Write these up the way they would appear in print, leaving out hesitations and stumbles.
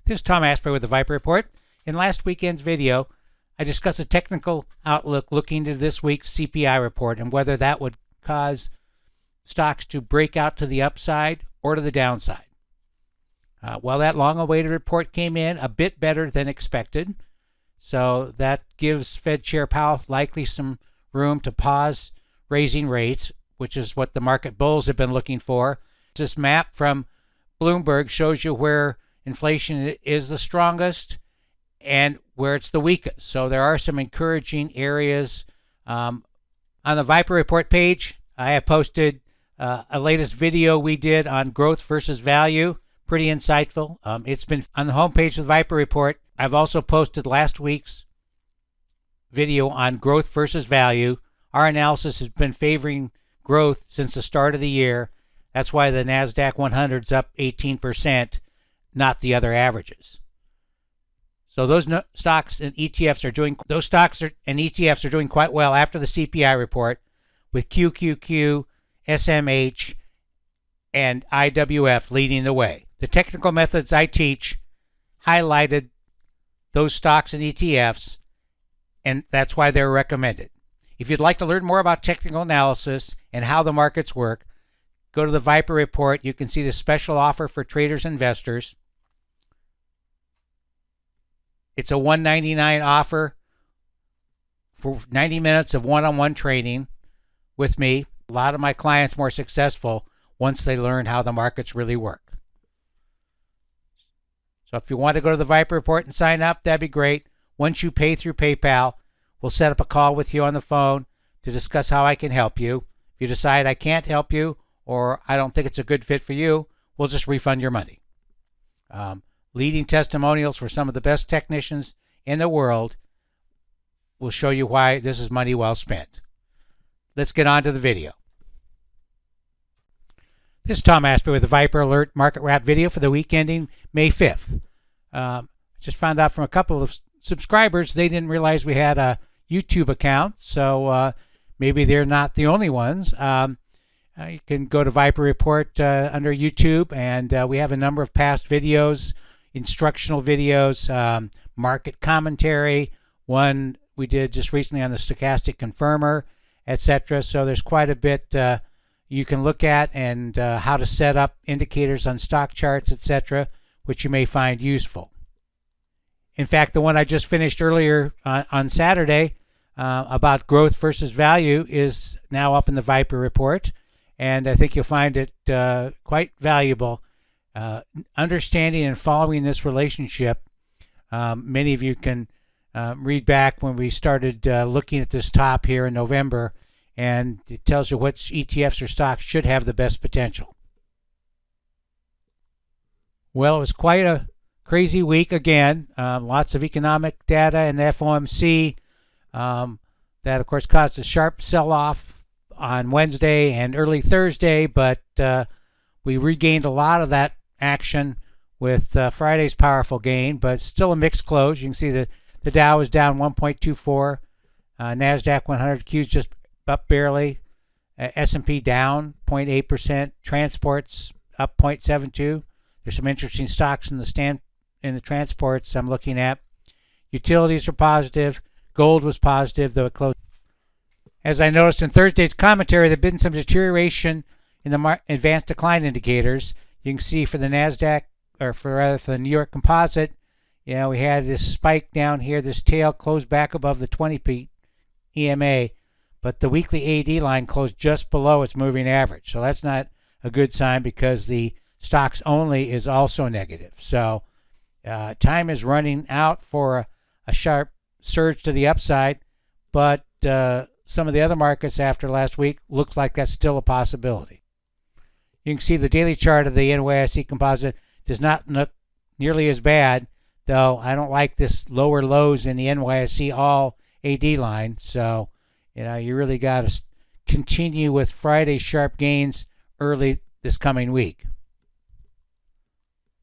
This is Tom Asprey with the Viper Report. In last weekend's video, I discussed a technical outlook looking to this week's CPI report and whether that would cause stocks to break out to the upside or to the downside. Well, that long-awaited report came in a bit better than expected, so that gives Fed Chair Powell likely some room to pause raising rates, which is what the market bulls have been looking for. This map from Bloomberg shows you where inflation is the strongest and where it's the weakest. So there are some encouraging areas. On the Viper Report page, I have posted a latest video we did on growth versus value. Pretty insightful. It's been on the homepage of the Viper Report. I've also posted last week's video on growth versus value. Our analysis has been favoring growth since the start of the year. That's why the NASDAQ 100 is up 18%, not the other averages. So those stocks and ETFs are doing quite well after the CPI report, with QQQ, SMH, and IWF leading the way. The technical methods I teach highlighted those stocks and ETFs, and that's why they're recommended. If you'd like to learn more about technical analysis and how the markets work, go to the Viper Report. You can see the special offer for traders and investors. It's a $199 offer for 90 minutes of one-on-one training with me. A lot of my clients more successful once they learn how the markets really work. So if you want to go to the Viper Report and sign up, that'd be great. Once you pay through PayPal, we'll set up a call with you on the phone to discuss how I can help you. If you decide I can't help you or I don't think it's a good fit for you, we'll just refund your money. Leading testimonials for some of the best technicians in the world will show you why this is money well spent. Let's get on to the video. This is Tom Asprey with the Viper Alert Market Wrap video for the week ending May 5th. Just found out from a couple of subscribers they didn't realize we had a YouTube account, so maybe they're not the only ones. You can go to Viper Report under YouTube, and we have a number of past videos, instructional videos, market commentary, one we did just recently on the stochastic confirmer, etc. So there's quite a bit you can look at, and how to set up indicators on stock charts, etc., which you may find useful. In fact, the one I just finished earlier on Saturday about growth versus value is now up in the Viper Report, and I think you'll find it quite valuable. Understanding and following this relationship, many of you can read back when we started looking at this top here in November, and it tells you which ETFs or stocks should have the best potential. Well, it was quite a crazy week again. Lots of economic data and the FOMC that, of course, caused a sharp sell-off on Wednesday and early Thursday, but we regained a lot of that action with Friday's powerful gain, but still a mixed close. You can see the Dow is down 1.24, NASDAQ 100Q is just up barely, S&P down 0.8%, transports up 0.72. There's some interesting stocks in the transports I'm looking at. Utilities are positive. Gold was positive, though it closed. As I noticed in Thursday's commentary, there's been some deterioration in the advanced decline indicators. You can see for the NASDAQ, or for the New York Composite, we had this spike down here. This tail closed back above the 20 EMA, but the weekly AD line closed just below its moving average. So that's not a good sign, because the stocks only is also negative. So time is running out for a sharp surge to the upside, but some of the other markets after last week looks like that's still a possibility. You can see the daily chart of the NYSE Composite does not look nearly as bad, though I don't like this lower lows in the NYSE all AD line. So you really got to continue with Friday's sharp gains early this coming week.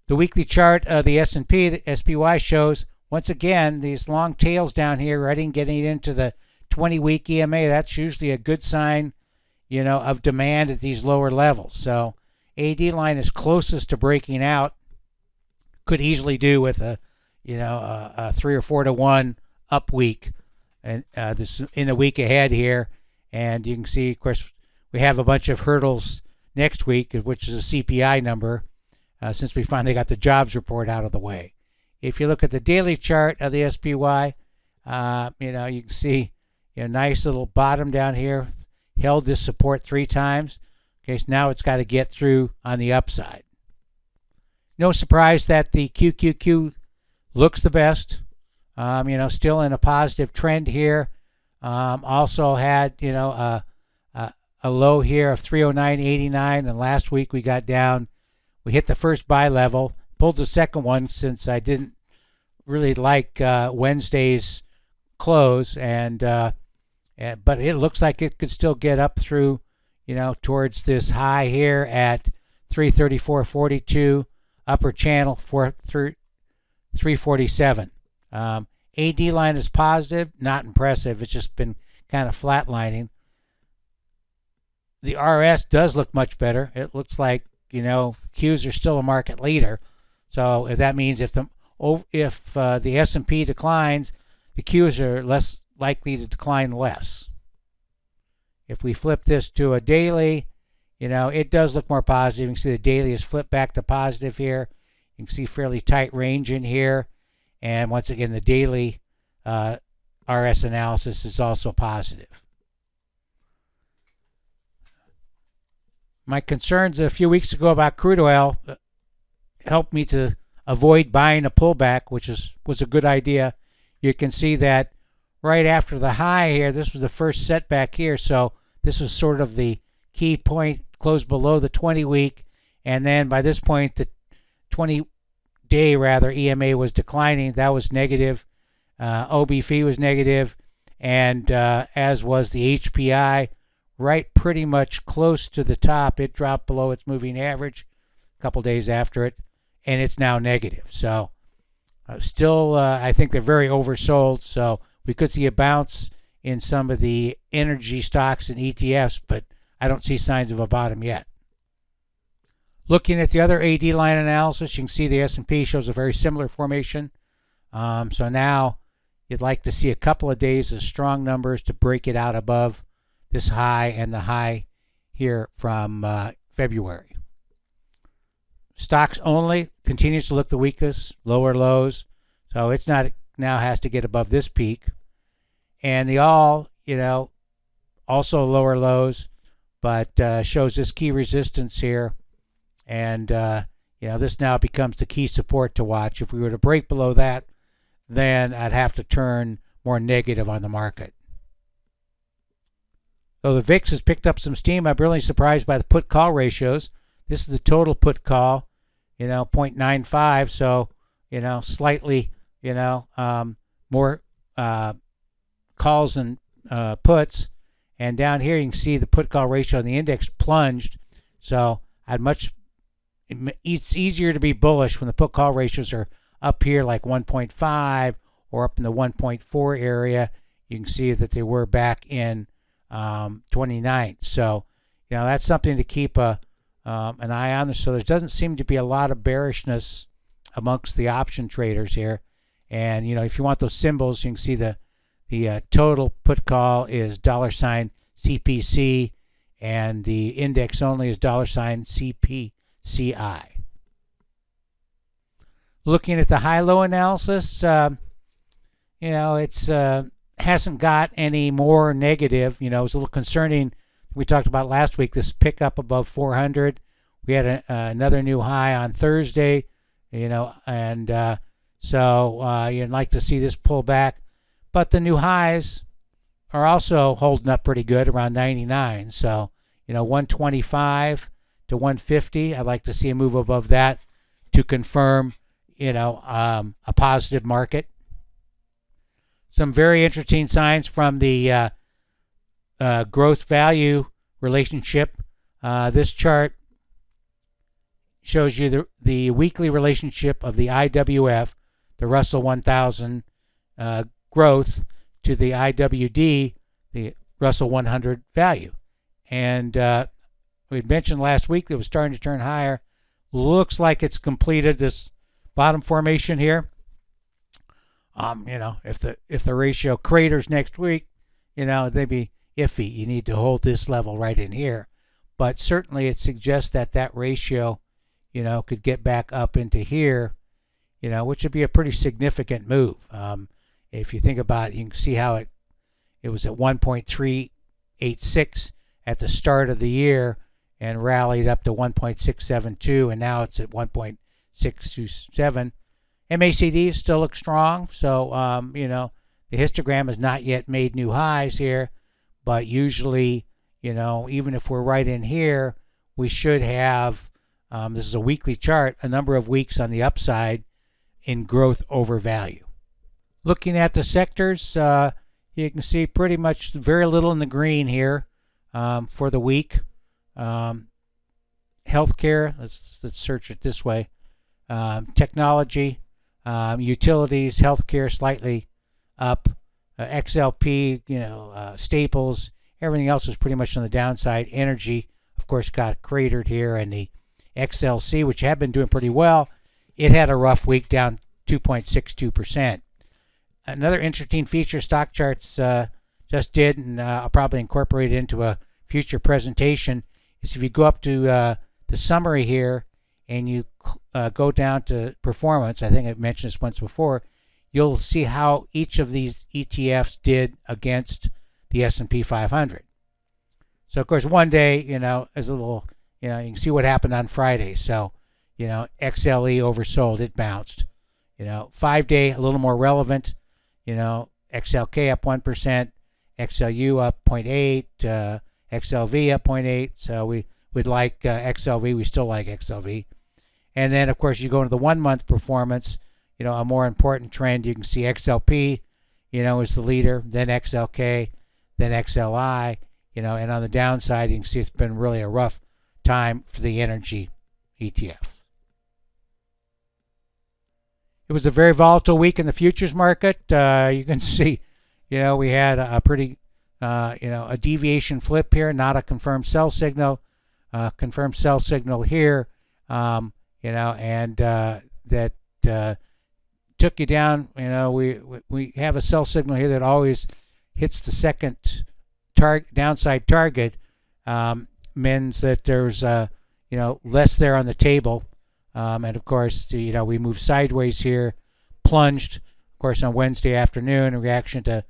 The weekly chart of the S&P, the SPY, shows once again these long tails down here, getting into the 20-week EMA. That's usually a good sign, of demand at these lower levels. So AD line is closest to breaking out could easily do with a a 3 or 4 to 1 up week, and this in the week ahead here. And you can see, of course, we have a bunch of hurdles next week, which is a CPI number, since we finally got the jobs report out of the way. If you look at the daily chart of the SPY, you can see nice little bottom down here, held this support 3 times. Okay, so now it's got to get through on the upside. No surprise that the QQQ looks the best. Still in a positive trend here. Also had a low here of 309.89, and last week we got down. We hit the first buy level, pulled the second one since I didn't really like Wednesday's close, but it looks like it could still get up through towards this high here at 334.42, upper channel for 347. AD line is positive, not impressive. It's just been kind of flatlining. The RS does look much better. It looks like Qs are still a market leader. So if that means if the S&P declines, the Qs are less likely to decline less. If we flip this to a daily, it does look more positive. You can see the daily is flipped back to positive here. You can see fairly tight range in here. And once again, the daily RS analysis is also positive. My concerns a few weeks ago about crude oil helped me to avoid buying a pullback, which was a good idea. You can see that right after the high here, this was the first setback here. So this was sort of the key point, closed below the 20-week. And then by this point, the 20-day EMA was declining. That was negative. OBF was negative, and as was the HPI, right pretty much close to the top. It dropped below its moving average a couple days after it, and it's now negative. So still, I think they're very oversold. So we could see a bounce in some of the energy stocks and ETFs, but I don't see signs of a bottom yet. Looking at the other AD line analysis, you can see the S&P shows a very similar formation. So now you'd like to see a couple of days of strong numbers to break it out above this high and the high here from February. Stocks only continues to look the weakest, lower lows. So it's not now has to get above this peak. And the all, also lower lows, but shows this key resistance here. And, this now becomes the key support to watch. If we were to break below that, then I'd have to turn more negative on the market. So the VIX has picked up some steam. I'm really surprised by the put-call ratios. This is the total put-call, 0.95. So, slightly, more calls than puts. And down here you can see the put-call ratio on the index plunged. So it's easier to be bullish when the put-call ratios are up here like 1.5 or up in the 1.4 area. You can see that they were back in 29. So, that's something to keep an eye on. So there doesn't seem to be a lot of bearishness amongst the option traders here. And, if you want those symbols, you can see the total put call is $CPC, and the index only is $CPCI. Looking at the high-low analysis, it's hasn't got any more negative. It was a little concerning. We talked about last week this pickup above 400. We had another new high on Thursday, and so you'd like to see this pull back. But the new highs are also holding up pretty good around 99. So, 125 to 150. I'd like to see a move above that to confirm, a positive market. Some very interesting signs from the growth value relationship. This chart shows you the weekly relationship of the IWF, the Russell 1000 growth, to the IWD, the Russell 100 value. And we had mentioned last week that it was starting to turn higher. Looks like it's completed this bottom formation here. If the ratio craters next week, they'd be iffy. You need to hold this level right in here. But certainly it suggests that ratio, could get back up into here, which would be a pretty significant move. If you think about it, you can see how it was at 1.386 at the start of the year and rallied up to 1.672, and now it's at 1.627. MACDs still look strong, so the histogram has not yet made new highs here, but usually, even if we're right in here, we should have, this is a weekly chart, a number of weeks on the upside in growth over value. Looking at the sectors, you can see pretty much very little in the green here for the week. Healthcare, let's search it this way. Technology, utilities, healthcare slightly up. XLP, staples, everything else is pretty much on the downside. Energy, of course, got cratered here, and the XLC, which had been doing pretty well, it had a rough week, down 2.62%. Another interesting feature stock charts just did, and I'll probably incorporate it into a future presentation, is if you go up to the summary here and you go down to performance, I think I've mentioned this once before, you'll see how each of these ETFs did against the S&P 500. So, of course, one day, as a little, you can see what happened on Friday. So, XLE oversold, it bounced. 5-day, a little more relevant, XLK up 1%, XLU up 0.8, XLV up 0.8. So we'd like XLV. We still like XLV. And then, of course, you go into the 1 month performance, a more important trend. You can see XLP, is the leader, then XLK, then XLI, and on the downside, you can see it's been really a rough time for the energy ETF. It was a very volatile week in the futures market. You can see, we had a pretty, a deviation flip here, not a confirmed sell signal. Confirmed sell signal here, and that took you down. We have a sell signal here that always hits the second downside target. Means that there's less there on the table. And of course, we moved sideways here, plunged, of course, on Wednesday afternoon in reaction to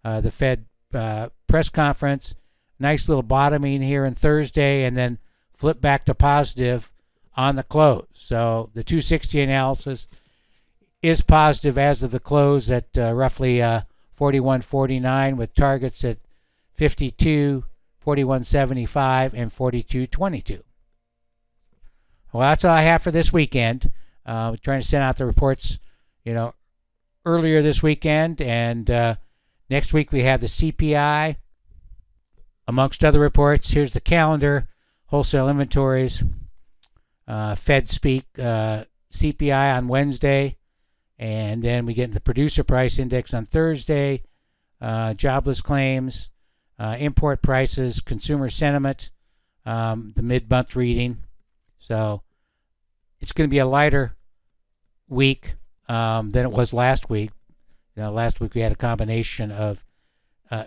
the Fed press conference. Nice little bottoming here on Thursday, and then flip back to positive on the close. So the 260 analysis is positive as of the close at roughly 41.49, with targets at 52, 41.75, and 42.22. Well, that's all I have for this weekend. We're trying to send out the reports, earlier this weekend, and next week we have the CPI, amongst other reports. Here's the calendar: wholesale inventories, Fed speak, CPI on Wednesday, and then we get the producer price index on Thursday, jobless claims, import prices, consumer sentiment, the mid-month reading. So it's going to be a lighter week than it was last week. Last week we had a combination of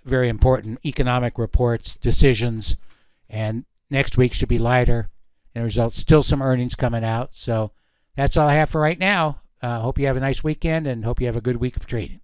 very important economic reports, decisions, and next week should be lighter. And results, still some earnings coming out. So that's all I have for right now. Hope you have a nice weekend, and hope you have a good week of trading.